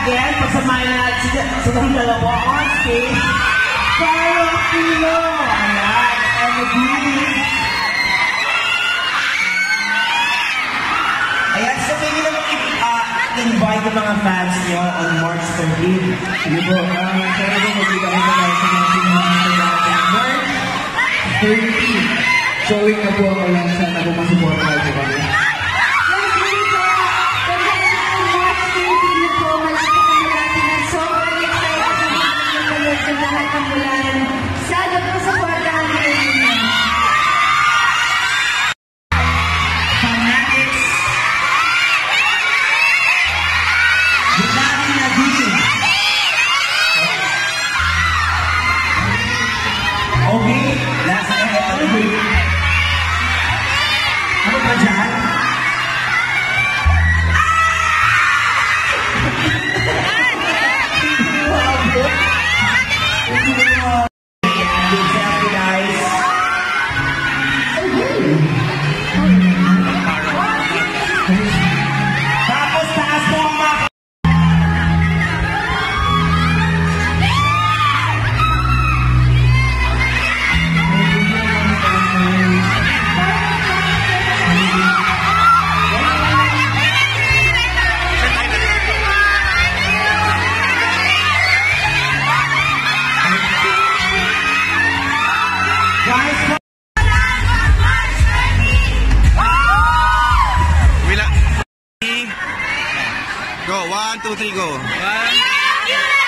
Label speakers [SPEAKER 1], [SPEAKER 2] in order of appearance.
[SPEAKER 1] again, pasamahin na natin silang dalawa on stage. Carlo Aquino! Ayan, Emily. Ayan, so pwede naman invite yung mga fans nyo on March 13.
[SPEAKER 2] Sige po, sana po magkita ko na sa mga sinunod natin. March 13. Showing na po ako lang sana po masupport tayo po kami.
[SPEAKER 3] Go, 1, 2, 3, go. 1.